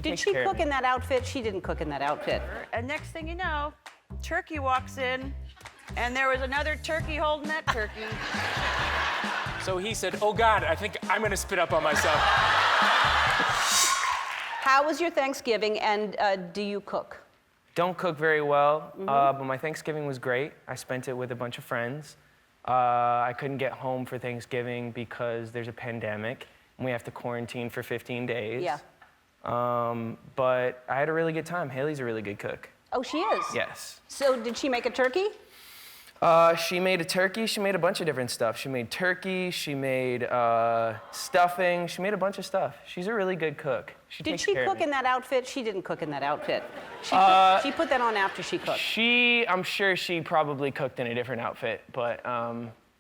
Did she cook in that outfit? She didn't cook in that outfit. And next thing you know, turkey walks in, and there was another turkey holding that turkey. So he said, oh God, I think I'm gonna spit up on myself. How was your Thanksgiving, and do you cook? Don't cook very well, but my Thanksgiving was great. I spent it with a bunch of friends. I couldn't get home for Thanksgiving because there's a pandemic, and we have to quarantine for 15 days. Yeah. But I had a really good time. Haley's a really good cook. Oh, she is? Yes. So did she make a turkey? She made a turkey. She made a bunch of different stuff. She made turkey. She made stuffing. She made a bunch of stuff. She's a really good cook. Did she cook in that outfit? She didn't cook in that outfit. She put that on after she cooked. I'm sure she probably cooked in a different outfit, but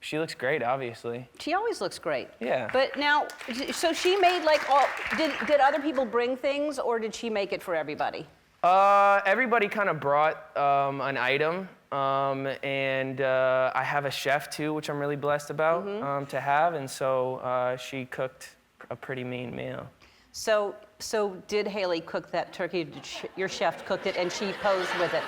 she looks great, obviously. She always looks great. Yeah. But now, so she made like all, did other people bring things, or did she make it for everybody? Everybody kind of brought an item, and I have a chef too, which I'm really blessed about to have, and so she cooked a pretty mean meal. So did Haley cook that turkey? Your chef cooked it, and she posed with it?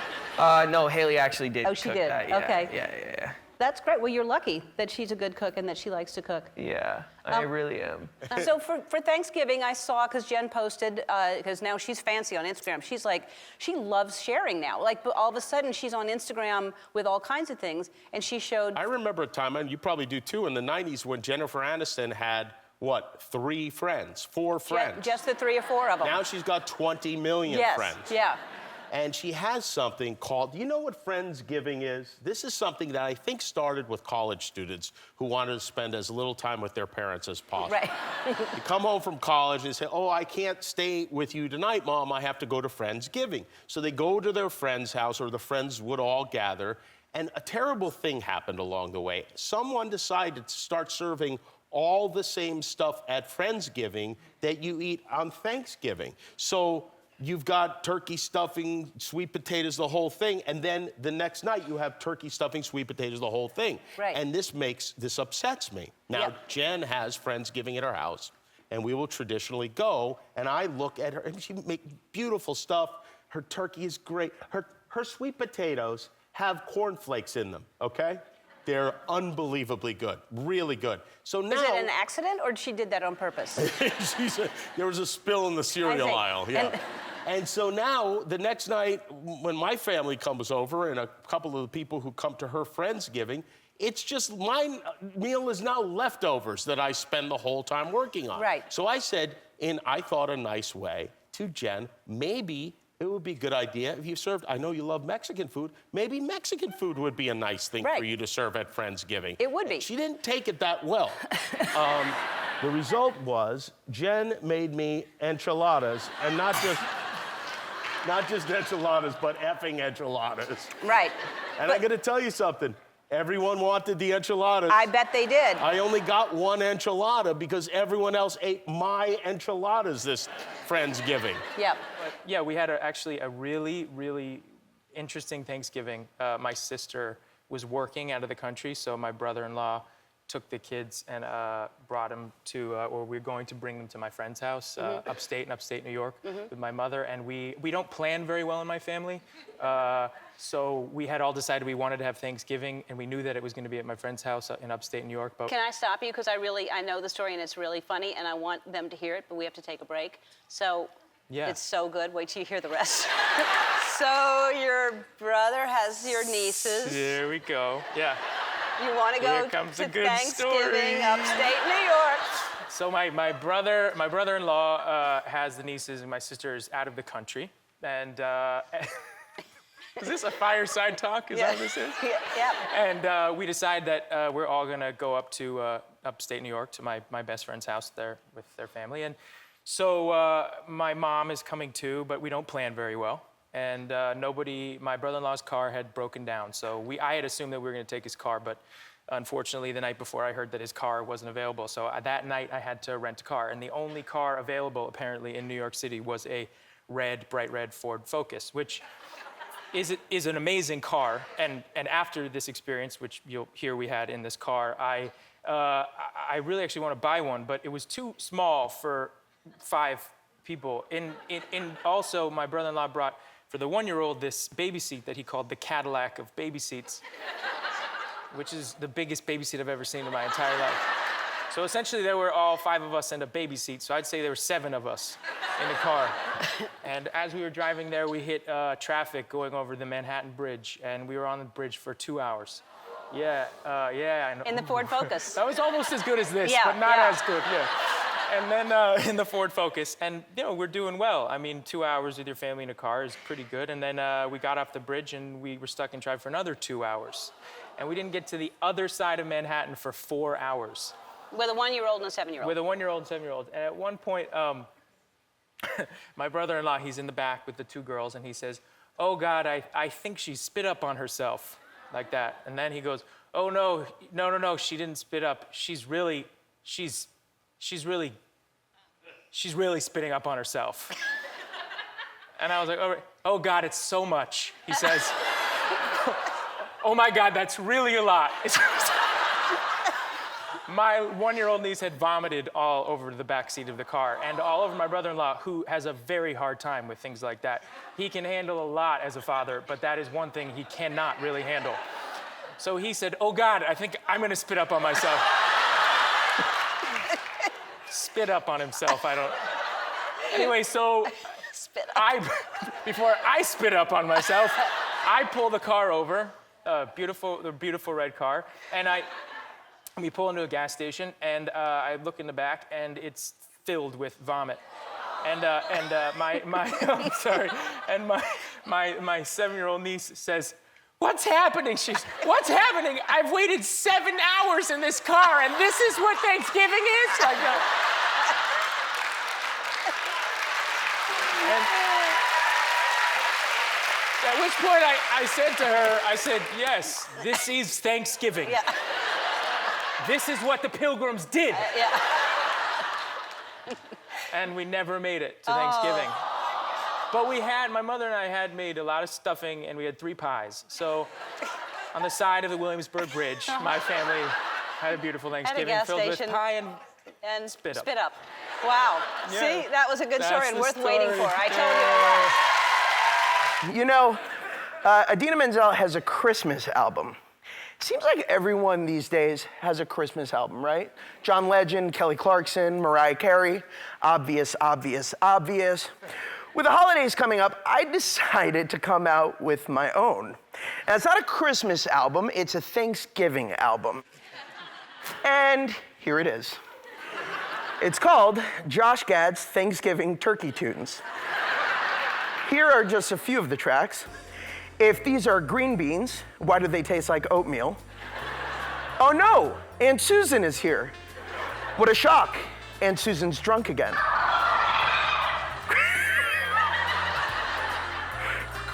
No, Haley actually did. Oh, she cook did. That. Yeah, Okay. Yeah. That's great. Well, you're lucky that she's a good cook and that she likes to cook. Yeah, I really am. So for Thanksgiving, I saw, because Jen posted, because now she's fancy on Instagram. She's like, she loves sharing now. Like, all of a sudden, she's on Instagram with all kinds of things, and she showed. I remember a time, and you probably do too, in the 90s when Jennifer Aniston had, what, 4 friends? Just the 3 or 4 of them. Now she's got 20 million friends. Yeah. And she has something called, do you know what Friendsgiving is? This is something that I think started with college students who wanted to spend as little time with their parents as possible. Right. You come home from college and say, oh, I can't stay with you tonight, Mom. I have to go to Friendsgiving. So they go to their friend's house, or the friends would all gather. And a terrible thing happened along the way. Someone decided to start serving all the same stuff at Friendsgiving that you eat on Thanksgiving. So you've got turkey stuffing, sweet potatoes, the whole thing, and then the next night you have turkey stuffing, sweet potatoes, the whole thing. Right. And this upsets me. Now, Jen has Friendsgiving at her house, and we will traditionally go, and I look at her, and she makes beautiful stuff. Her turkey is great. Her sweet potatoes have cornflakes in them, okay? They're unbelievably good, really good. So now... Is it an accident, or she did that on purpose? There was a spill in the cereal aisle, yeah. And so now, the next night, when my family comes over, and a couple of the people who come to her Friendsgiving, it's just, my meal is now leftovers that I spend the whole time working on. Right. So I said, in, I thought, a nice way, to Jen, maybe it would be a good idea if you served, I know you love Mexican food, maybe Mexican food would be a nice thing for you to serve at Friendsgiving. It would be. She didn't take it that well. The result was, Jen made me enchiladas, and not just enchiladas, but effing enchiladas. Right. And I'm gonna tell you something. Everyone wanted the enchiladas. I bet they did. I only got 1 enchilada because everyone else ate my enchiladas this Friendsgiving. Yep. But yeah, we had actually a really, really interesting Thanksgiving. My sister was working out of the country, so my brother-in-law took the kids and brought them to, or we're going to bring them to my friend's house, upstate New York, with my mother. And we don't plan very well in my family. So we had all decided we wanted to have Thanksgiving, and we knew that it was going to be at my friend's house in upstate New York. But Can I stop you? Because I know the story, and it's really funny, and I want them to hear it, but we have to take a break. So it's so good. Wait till you hear the rest. So your brother has your nieces. There we go. Yeah. You want to go to Thanksgiving, upstate New York. So my brother-in-law has the nieces, and my sister is out of the country. And is this a fireside talk? Is that what this is? Yeah. And we decided that we're all gonna go up to upstate New York to my best friend's house there with their family. And so my mom is coming too, but we don't plan very well. And my brother-in-law's car had broken down. So I had assumed that we were gonna take his car, but unfortunately, the night before I heard that his car wasn't available. So that night I had to rent a car. And the only car available apparently in New York City was a bright red Ford Focus, which is an amazing car. And after this experience, which you'll hear we had in this car, I really actually want to buy one, but it was too small for 5 people. Also, my brother-in-law brought, for the 1-year-old, this baby seat that he called the Cadillac of baby seats, which is the biggest baby seat I've ever seen in my entire life. So essentially, there were all 5 of us in a baby seat, so I'd say there were 7 of us in the car. And as we were driving there, we hit traffic going over the Manhattan Bridge, and we were on the bridge for 2 hours. Yeah, I know. In the Ford Focus. That was almost as good as this, Yeah, but not yeah. as good, yeah. And then in the Ford Focus, and we're doing well. I mean, 2 hours with your family in a car is pretty good. And then we got off the bridge and we were stuck in traffic for another 2 hours. And we didn't get to the other side of Manhattan for 4 hours. With a 1-year-old and a 7-year-old. With a 1-year-old and 7-year-old. And at one point, my brother-in-law, he's in the back with the 2 girls, and he says, "Oh God, I think she spit up on herself," like that. And then he goes, "Oh no, she didn't spit up. She's really spitting up on herself." And I was like, "Oh God, it's so much," he says. "Oh my God, that's really a lot." My 1-year-old niece had vomited all over the back seat of the car and all over my brother-in-law, who has a very hard time with things like that. He can handle a lot as a father, but that is one thing he cannot really handle. So he said, "Oh God, I think I'm gonna spit up on myself." Spit up on himself, I don't. Anyway, so Spit up. before I spit up on myself, I pull the car over, the beautiful red car, and we pull into a gas station, and I look in the back, and it's filled with vomit. And I'm sorry, and my 7-year-old niece says, "What's happening?" "What's happening? I've waited 7 hours in this car, and this is what Thanksgiving is?" Like that. And at which point I said to her, I said, "Yes, this is Thanksgiving. Yeah. This is what the Pilgrims did." Yeah. And we never made it to Thanksgiving. But my mother and I had made a lot of stuffing, and we had 3 pies. So on the side of the Williamsburg Bridge, my family had a beautiful Thanksgiving gas filled station. with pie And Spit up. Spit up. Wow. Yeah. See, that was a good story That's and the worth waiting story. for. I told you. You know, Idina Menzel has a Christmas album. Seems like everyone these days has a Christmas album, right? John Legend, Kelly Clarkson, Mariah Carey. Obvious, obvious, obvious. With the holidays coming up, I decided to come out with my own. Now, it's not a Christmas album, it's a Thanksgiving album. And here it is. It's called Josh Gad's Thanksgiving Turkey Tunes. Here are just a few of the tracks. If these are green beans, why do they taste like oatmeal? Oh no, Aunt Susan is here. What a shock, Aunt Susan's drunk again.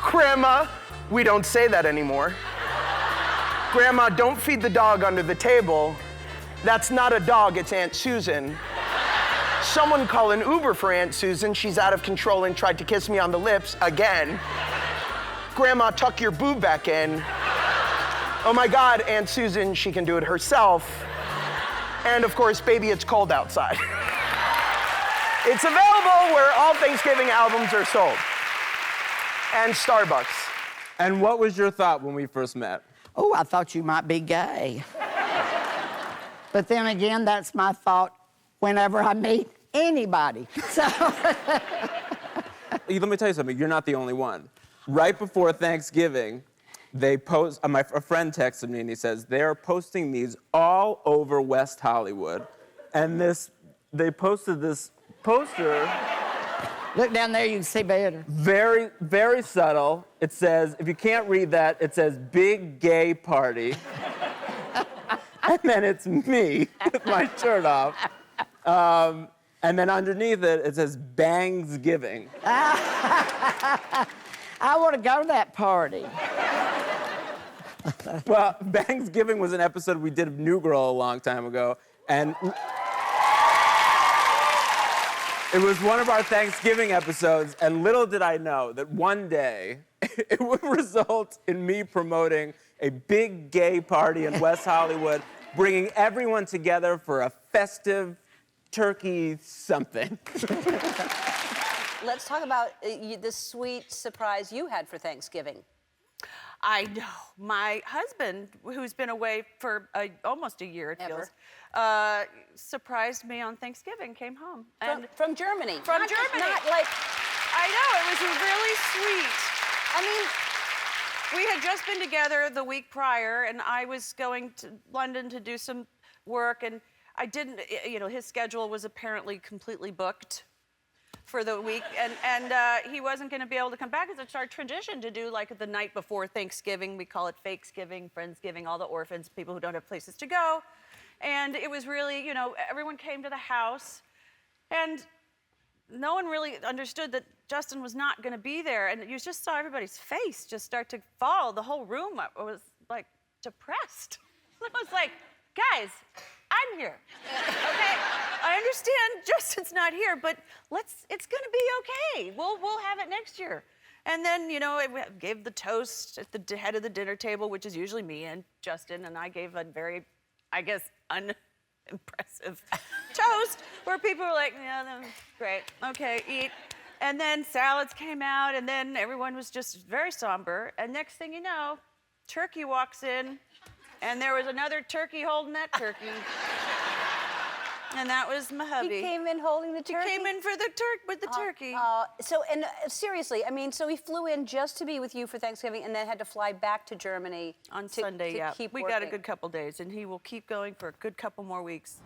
Grandma, we don't say that anymore. Grandma, don't feed the dog under the table. That's not a dog, it's Aunt Susan. Someone call an Uber for Aunt Susan. She's out of control and tried to kiss me on the lips again. Grandma, tuck your boob back in. Oh my God, Aunt Susan, she can do it herself. And of course, baby, it's cold outside. It's available where all Thanksgiving albums are sold. And Starbucks. And what was your thought when we first met? Oh, I thought you might be gay. But then again, that's my thought whenever I meet anybody. So. Let me tell you something. You're not the only one. Right before Thanksgiving, they post. A friend texted me and he says they're posting these all over West Hollywood, and they posted this poster. Look down there, you can see better. Very, very subtle. It says, if you can't read that, it says "Big Gay Party," and then it's me with my shirt off. And then underneath it, it says "Bangsgiving." I want to go to that party. Well, Bangsgiving was an episode we did of New Girl a long time ago, and it was one of our Thanksgiving episodes, and little did I know that one day it would result in me promoting a big gay party in West Hollywood, bringing everyone together for a festive turkey something. let's talk about the sweet surprise you had for Thanksgiving. I know. My husband, who's been away for almost a year, it feels, surprised me on Thanksgiving, came home. From Germany. From Not Germany. Not like, I know, it was really sweet. I mean, We had just been together the week prior, and I was going to London to do some work, and I didn't, his schedule was apparently completely booked for the week, and he wasn't going to be able to come back. It's our tradition to do like the night before Thanksgiving. We call it Fakesgiving, Friendsgiving, all the orphans, people who don't have places to go. And it was really, everyone came to the house, and no one really understood that Justin was not going to be there. And you just saw everybody's face just start to fall. The whole room was like depressed. It was like, guys, I'm here. Okay, I understand Justin's not here, but it's gonna be okay. We'll have it next year. And then, I gave the toast at the head of the dinner table, which is usually me and Justin, and I gave a very, I guess, unimpressive toast where people were like, yeah, that was great, okay, eat. And then salads came out, and then everyone was just very somber. And next thing you know, turkey walks in, and there was another turkey holding that turkey. And that was my hubby. he came in holding the turkey? He came in with the turkey. Seriously, so he flew in just to be with you for Thanksgiving and then had to fly back to Germany On Sunday, to yeah. keep We working. got a good couple days, and he will keep going for a good couple more weeks.